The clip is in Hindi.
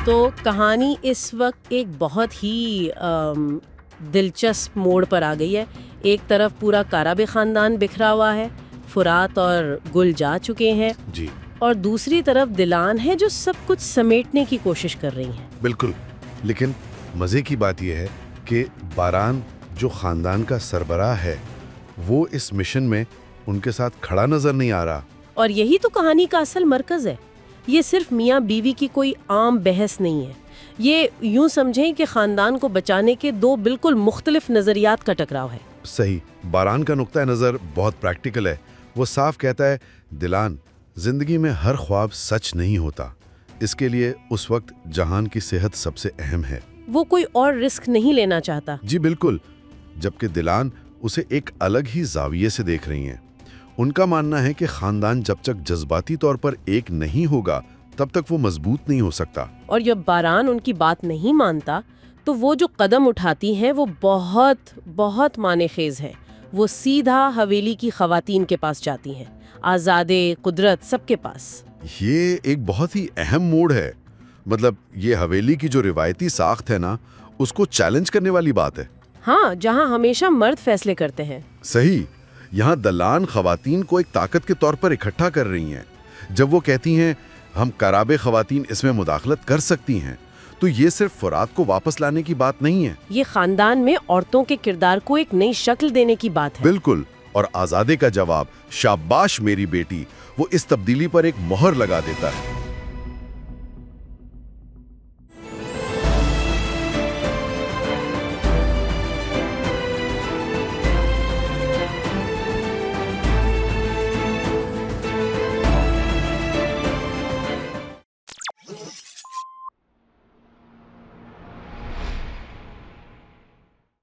तो कहानी इस वक्त एक बहुत ही दिलचस्प मोड़ पर आ गई है। एक तरफ पूरा काराबे खानदान बिखरा हुआ है, फुरात और गुल जा चुके हैं जी और दूसरी तरफ दिलान है जो सब कुछ समेटने की कोशिश कर रही हैं। बिल्कुल। लेकिन मजे की बात यह है कि बारान जो खानदान का सरबराह है वो इस मिशन में उनके साथ खड़ा नजर नहीं आ रहा। और यही तो कहानी का असल मरकज है। ये सिर्फ मियाँ बीवी की कोई आम बहस नहीं है। ये यूं समझें कि खानदान को बचाने के दो बिल्कुल मुख्तलिफ नजरियात का टकराव है। सही। बारान का नुक्ता नज़र बहुत प्रैक्टिकल है। वो साफ कहता है, दिलान, जिंदगी में हर ख्वाब सच नहीं होता। इसके लिए उस वक्त जहान की सेहत सबसे अहम है। वो कोई और रिस्क नहीं लेना चाहता। जी बिल्कुल। जबकि दिलान उसे एक अलग ही जाविये से देख रही हैं। उनका मानना है कि खानदान जब तक जज्बाती तौर पर एक नहीं होगा तब तक वो मजबूत नहीं हो सकता। और जब बारान उनकी बात नहीं मानता तो वो जो कदम उठाती हैं वो बहुत बहुत मानेखेज है। वो सीधा हवेली की खवातीन के पास जाती हैं, आज़ादे, कुदरत, सबके पास। ये एक बहुत ही अहम मोड़ है। मतलब ये हवेली की जो रिवायती साख्त है ना, उसको चैलेंज करने वाली बात है। हाँ, जहाँ हमेशा मर्द फैसले करते हैं। सही। यहाँ दलान खवातीन को एक ताकत के तौर पर इकट्ठा कर रही हैं। जब वो कहती हैं हम कराबे खवातीन इसमें मुदाखलत कर सकती हैं, तो ये सिर्फ फुरात को वापस लाने की बात नहीं है। ये खानदान में औरतों के किरदार को एक नई शक्ल देने की बात है। बिल्कुल। और आजादे का जवाब, शाबाश मेरी बेटी, वो इस तब्दीली पर एक मोहर लगा देता है।